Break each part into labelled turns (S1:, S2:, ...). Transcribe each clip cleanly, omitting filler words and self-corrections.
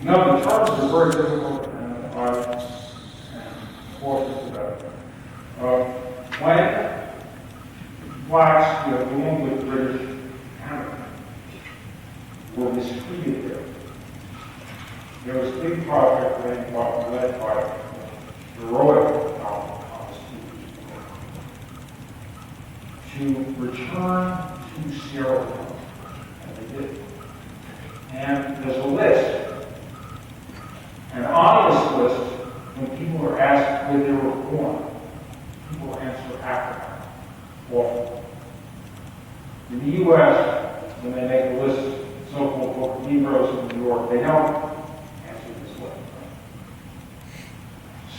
S1: No, the charges are very difficult, and I cautious about it. When blacks, along with British Canada, were mistreated there was a big project led by heroic to return to Sierra Leone, and they did. And there's a list, and on this list, when people are asked where they were born, people answer Africa, often. In the U.S., when they make a list of so-called Book of Negroes in New York, they don't answer this list.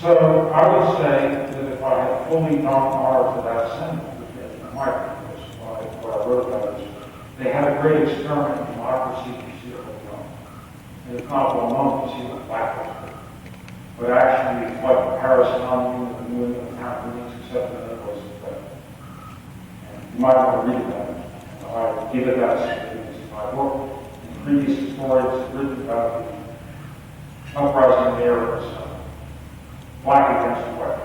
S1: So I would say that if I had fully done ours of that sentence, which I might, because what I wrote about is they had a great experiment in democracy in Sierra Leone. And it's not well known to see what black was. But actually, what the Paris Commune, the New England Cameroons, accepted that it was better. And you might want to read about it. I give it that significance in my book. And previous historians have written about the uprising there as black against white.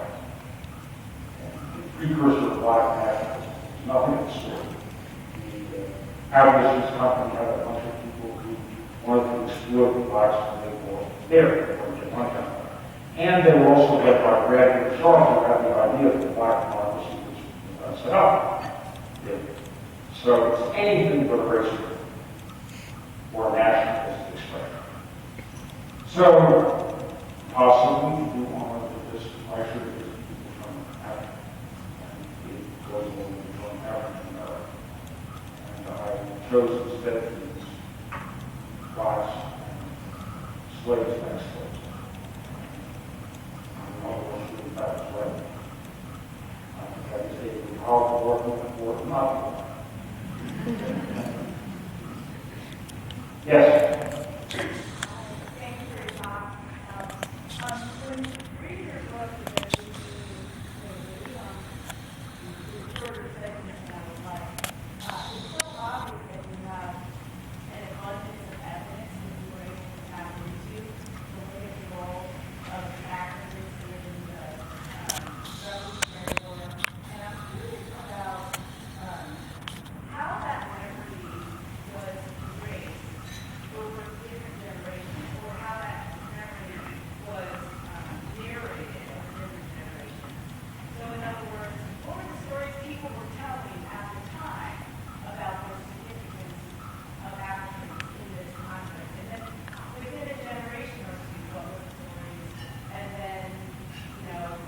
S1: And the precursor of black nationalism. There's nothing in the story. The abolitionist company had a bunch of people who wanted to exploit the blacks when they were there, or they went down. And they were also led by Bradley Shaw, who had the idea that black democracy was set up. So it's anything but racial or nationalist expression. So possibly to do honor to this, I should have people from Africa. And it goes along from African American. And I chose instead to use blacks and slaves and ex-slaves. And the other one should be back as well. I think I was able to powerful working for not. Yes.
S2: Thank you for your talk. When reading your book, the shorter segment that I would like, it's so obvious that you have an abundance of evidence that you were able to tap into to look at the role of activists in the Revolutionary War. And I'm curious about how that memory was erased over different generations, or how that memory was narrated over different generations. So in other words, what were the stories people were telling at the time about the significance of Africans in this conflict? And then within a generation or two, what were the stories? And then,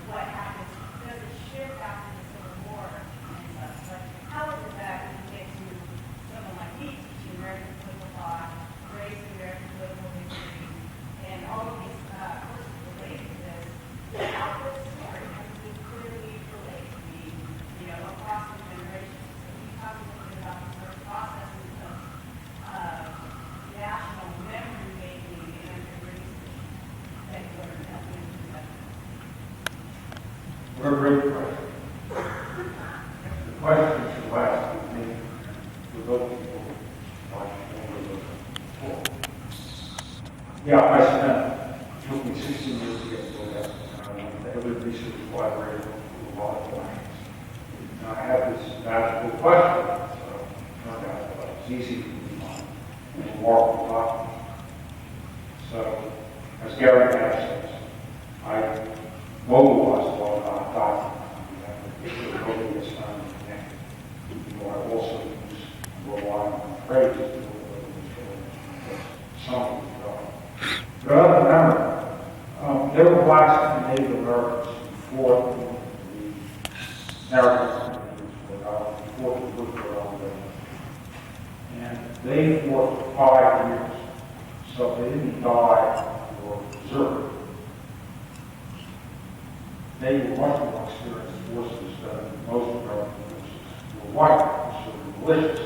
S2: what happens? Does it shift after the Civil War and such? But how is it that when you get to someone like me teaching American political thought, race and American political history, and all of these courses related to this, how this story has been clearly relayed to me, across the generations. So we talk a little bit about the sort of processes of national memory making and erasing that you learned at the end of that.
S1: What a great question. The question should last with me, with those people watching over the Yeah, I spent, it took me 16 years to get to that. I went to every research library, to a lot of things. And I had this magical question, so it turned out that it was easy to be on and walk the talk. So, as Gary Nash says, I mobilized a lot of document. If it really gets done and connected. I also use rely on phrases to do something to go. But other than that, there were blacks and Native Americans before the narrative before the book were on there. And they fought for 5 years. So they didn't die or preserve. They were much more experienced forces than most American forces were white, so they were malicious.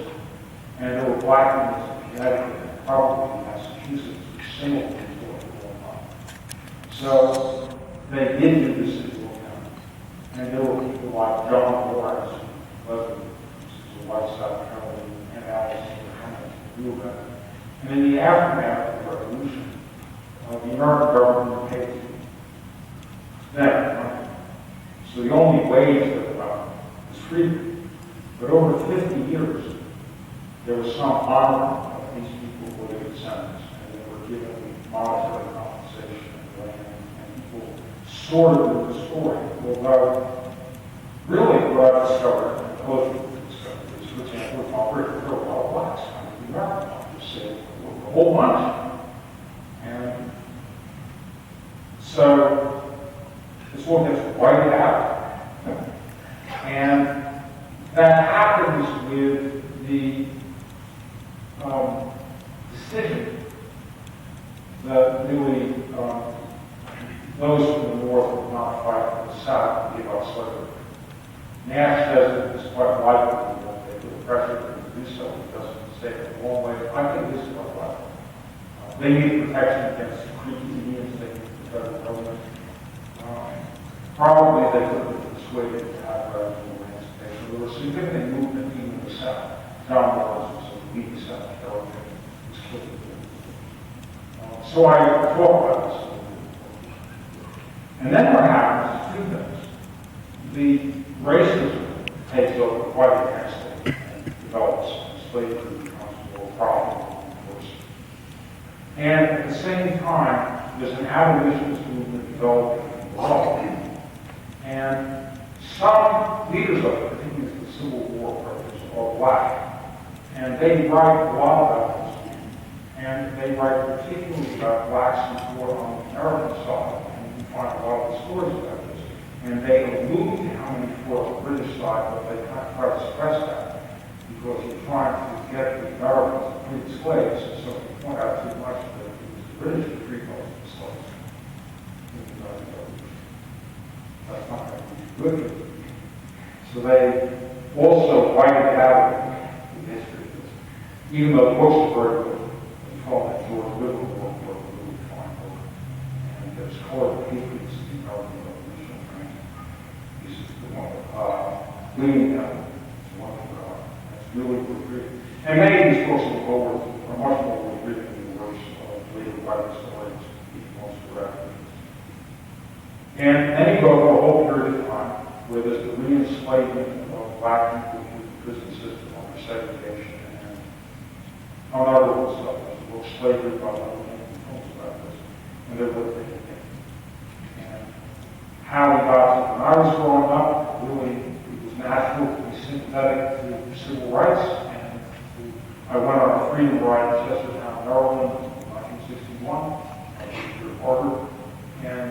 S1: And there were black ones in Connecticut and probably in Massachusetts who singled people at the wrong time. So they did do this in the account. And there were people like John Lawrence, who was a white South Carolina, and Alice who were coming to do that. And in the aftermath of the revolution, given monetary compensation and land, and people sort of the story. Although, really, what I've discovered, and close to discovered, is, for example, in Margaret, there are a lot of blacks coming to the American market, say, a whole bunch. And so, this all gets wiped out. And that happens with the decision that really those from the North would not fight for the South to give up slavery. Nash says that it's quite likely that they put pressure to do so because of the state of the long way. I think this is quite likely. They need protection against Creek Indians, they need the federal government. Probably they could have been persuaded to have radical emancipation. There was significant movement even in the South. John Lawrence was a weak South Carolina. So I talk about this. And then what happens is two things. The racism takes over quite intensely and develops. Slavery becomes more profitable, of course. And at the same time, there's an abolitionist movement developing in the world. And some leaders of it, particularly the Civil War purpose, are black. And they write a lot about this. And they write particularly about blacks who fought on the American side. And you can find a lot of the stories about this. And they allude to how many fought on the British side, but they kind of try to stress that because you're trying to get the Americans to free slaves. So if you point out too much that it was the British who freed most of the slaves. That's not going to be good. So they also write it out in history. Even though the books are very good. Called that George Whittle book, a really fine book. And there's called Patriots of the American Revolution. This is the one leading them. It's one that's really good. And many of these books are much more written than the works of later writing historians, most directly. And then you go through a whole period of time where there's the re-enslavement of black people through the prison system under segregation and on other stuff. Slavery by other films about this, and they're what they did. And how we got to when I was growing up, really, it was natural to be sympathetic to civil rights, and I went on a freedom ride in Chestertown, Maryland in 1961. I was here at Harvard, and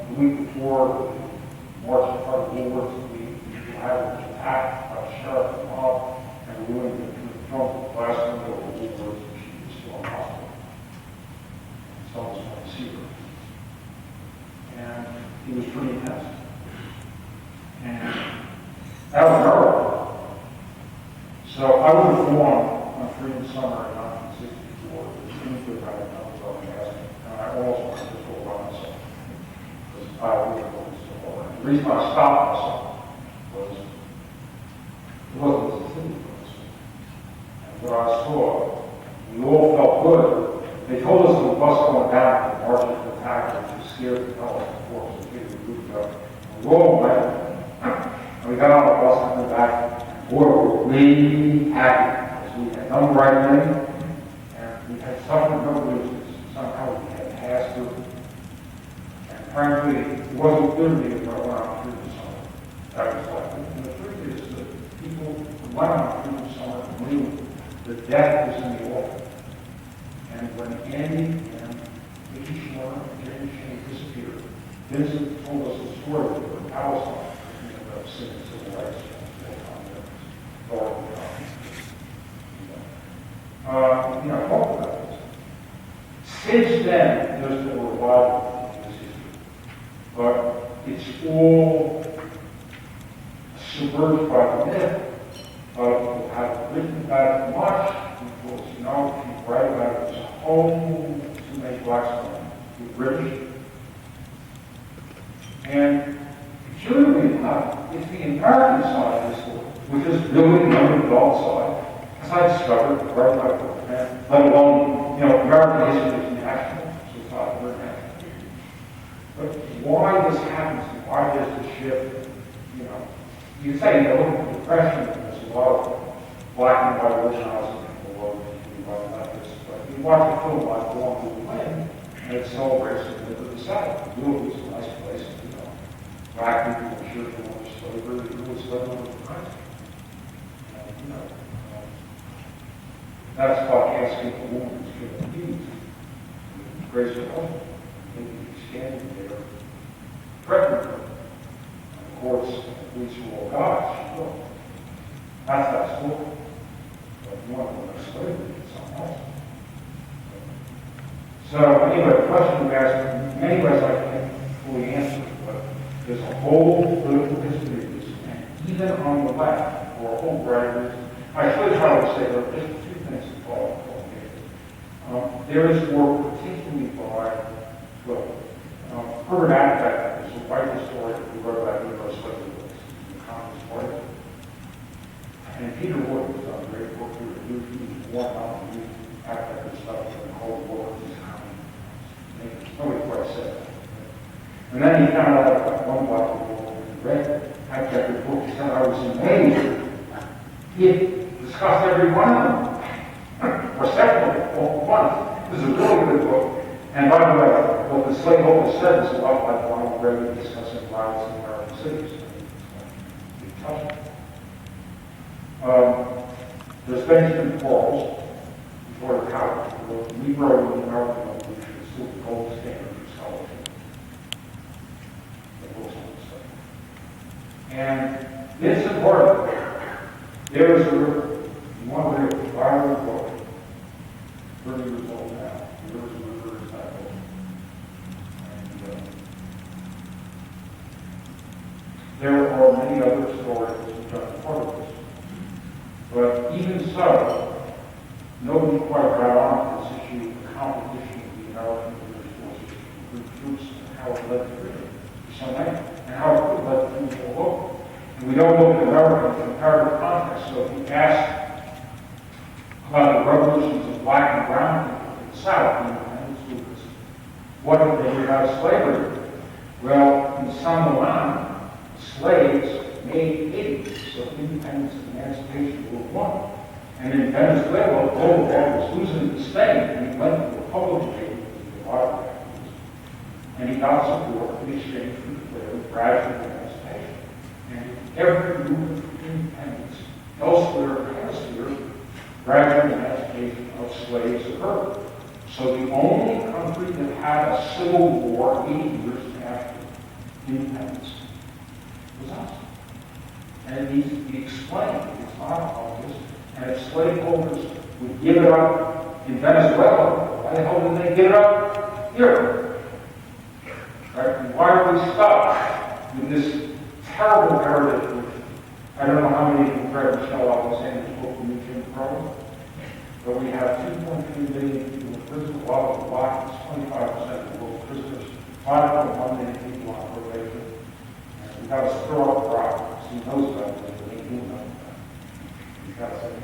S1: the week before the March of Part of Woolworths, we had an attack by the sheriff and mob, and we went into the front of the glass window of Woolworths. Hospital. Someone was going to see her. And he was pretty intense. And that was her. So I was born on Freedom Summer in 1964. It was anything I didn't know about asking. And I almost wanted to go by myself. Because I really wanted to go by. The reason I stopped myself was it wasn't as a city place. And what I saw, we all felt good. They told us the bus going down to march at the attack, which was scared to tell us before, so we moved up. And we all went. And we got on the bus and went back. And boy, we were really happy because we had done the right thing. And we had suffered no losers. Somehow we had passed through. And frankly, it wasn't clear to me when I went on through the summer. That was like it. And the truth is that people who went on through the summer knew that death was in the water. And when Andy and Mickey Schwarm and Jerry Shane disappeared, Vincent told us the story that they were in Palestine, and ended up sitting civil rights talk about this. Since then, there's been a revival in this history. But it's all subverted by the myth of have written about it much, because, if you write about it, there's a whole too many blacks on the British. And peculiarly enough, it's the American side of this story, which is really the underdeveloped side, as I discovered, right by the man, let alone, American history is national, so it's not very national. But why this happens, why there's the shift, you say, look at the Depression, there's a lot of black and white organizing in the world, leftists, but you watch a film like Born to Win, and it celebrates the myth of the South. It was a nice place, you know. Black people were sure to want slavery, it was living on the country. And, you know, that's like asking a woman who's been abused to raise her husband. Maybe she's standing there, pregnant her. And of course, the police will, oh gosh, she will. That's that story. But you want to know slavery, it's something else. So anyway, the question you asked, in many ways I can't fully answer, but there's a whole political history of this, and even on the left, for a whole variety of reasons. I should try to say that just two things to follow here. There is work, particularly by, well, Herbert Adcock is a white historian who wrote about Negro slavery in the Communist Party. And Peter Wood was on a great book here to do. He was warned out to do Adcock stuff in the Cold War. Nobody quite said that. And then he found out about one black people who read Adcock's book. He said, I was amazed. He had discussed every one of them, or several, all one. This is a really good book. And by the way, what the slaveholder said is a lot like Ronald Reagan discussing riots in American cities. It's touching. There's Benjamin Quarles, before the college, who wrote Negro in the American Revolution is still the gold standard for scholarship. The books on the stuff. And Vincent Harding, there is a river. You want to read a viral book, 30 years old now. There is a river is that book. And there are many other stories which are part of this. But even so, nobody quite got on this issue of the competition of the American British forces with troops and how it led to freedom for so many, and how it could lead to freedom all over. And we don't look at America in comparative context. So if you ask about the revolutions of black and brown people in the South, the independence movements, what did they do about slavery? Well, in San Juan, slaves made Haiti, so independence and emancipation were one. And in Venezuela, Bolivar was losing to Spain, and he went to the Republic of Haiti to divide the and he got support in exchange for declaring gradual emancipation. And every movement for independence elsewhere in the hemisphere, gradual emancipation of slaves occurred. So the only country that had a civil war 80 years after independence was us. And it needs to be explained. It's not obvious. And if slaveholders would give it up in Venezuela, why the hell didn't they give it up here? Right? And why are we stuck with this terrible narrative? I don't know how many of you read Michelle Alexander's book, The New Jim Crow, but we have 2.3 million people in prison. A lot of the black is 25% of the world's prisoners, 5.1 million people on probation. And we've got to stir up the rock. He knows about it, but he didn't know about it. He's got to say it.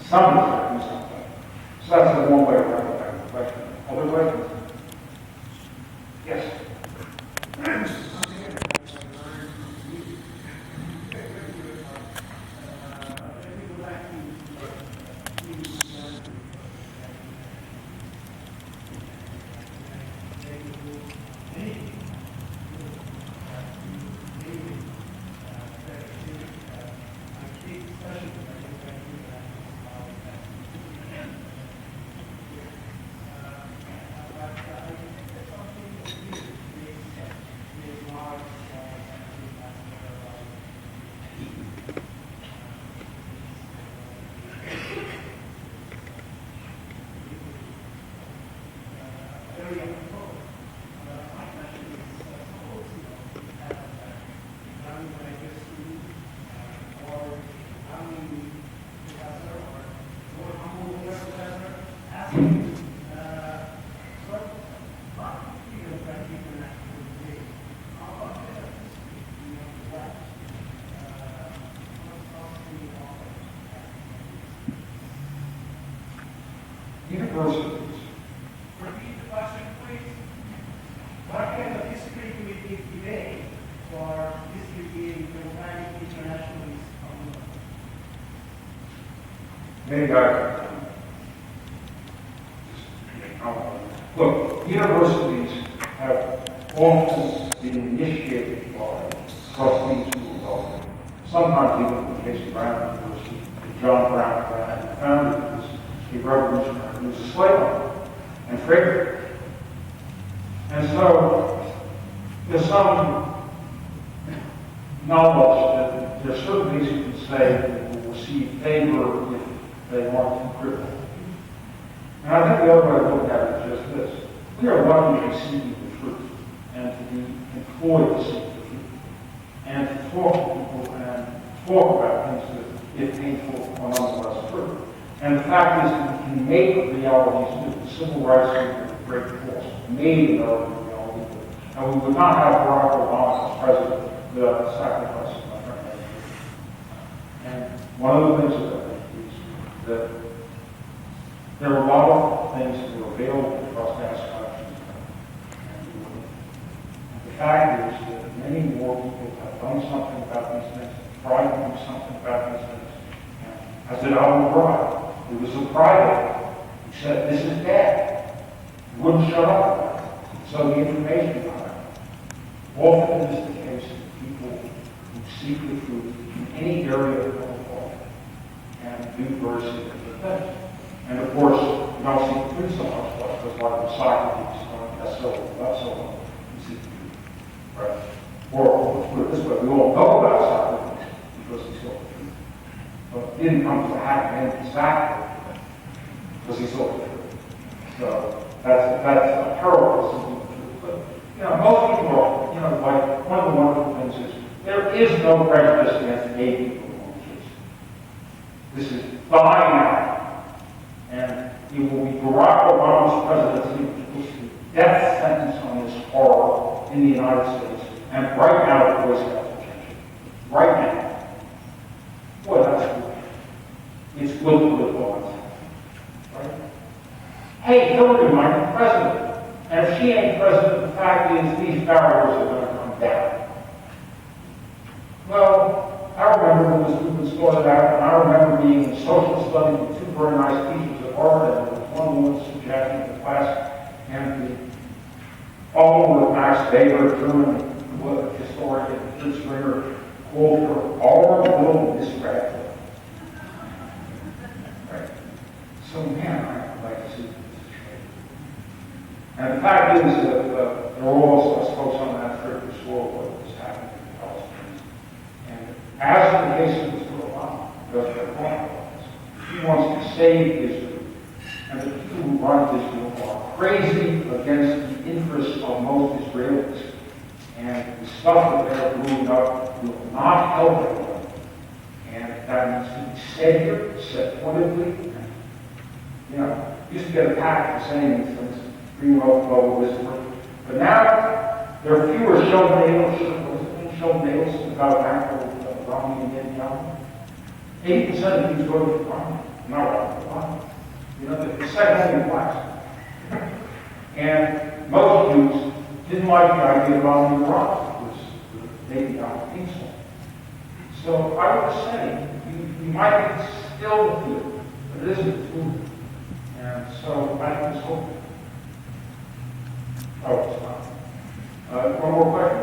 S1: Somebody's got to do something. So that's the one way around the question. Other questions? Yes. Universities.
S3: Repeat the question, please. What kind of history do we give today for distributing democratic internationalism?
S1: Many guys. Look, universities have often been initiated by trustees who are wealthy. Sometimes even in the case of Brown University, John Brown founded was a revolutionary. He was a slave owner and trader. And so there's some knowledge that there are certain things you can say that will receive favor if they aren't too critical. And I think the other way to look at it is just this. We are lucky to be seeking the truth and to be employed to seek the truth and to talk to people and talk about things that, if painful, are nonetheless true. And the fact is that we can make realities new. The civil rights movement was a great force, made it our reality. And we would not have Barack Obama as president without the sacrifice of my friend. And one of the things that I think is that there are a lot of things that are available for us to ask questions and do it. And the fact is that many more people have done something about these things, tried to do something about these things. And as did Alan McBride. It was a private. He said, this is bad. He wouldn't shut up about it. So the information got out. Often it is the case that people who seek the truth in any area of public life and do very significant things. And of course, you don't see the truth so much, because like the Socrates, that's so well. You see the truth, right? Or let's put it this way, we all know about Socrates because he saw the truth. But he didn't come to a happy end exactly because he saw the truth. So that's a parallel to the truth. But most people are, like one of the wonderful things is there is no prejudice against gay people in Jesus. This is dying out. And it will be Barack Obama's presidency which puts the death sentence on this horror in the United States. And right now, the Boy Scouts will change it. Right now. Boy, that's good. It's good political advice. Right? Hey, Hillary might be president. And if she ain't president, the fact is these barriers are going to come down. Well, I remember when this movement started out, and I remember being in social studies with two very nice teachers at Harvard, and there was one woman suggesting in the class, and the follower of Max Weber, German historian and church springer, called her our little Miss Radcliffe. Right? So, man, I'd like to see this change. And the fact is that there were also folks on that trip who saw what was happening in the Palestinians. And as in the case of Mr. Obama, does their point was, he wants to save Israel. And the people who run Israel are crazy against the interests of most Israelis. And the stuff that they're brewing up will not help anyone. And that needs to be said here, said pointedly. Used to get attacked for saying these things, bring up global wisdom. But now, there are fewer show nails about Michael Romney and Netanyahu. 80% of these voted for Romney, not Romney. The second only blacks. And most Jews didn't like the idea of Romney Rock, which was the Netanyahu peaceful. So I would say, you might still do it, but it isn't true. And so I think it's hopeful. Oh, it's not. One more question.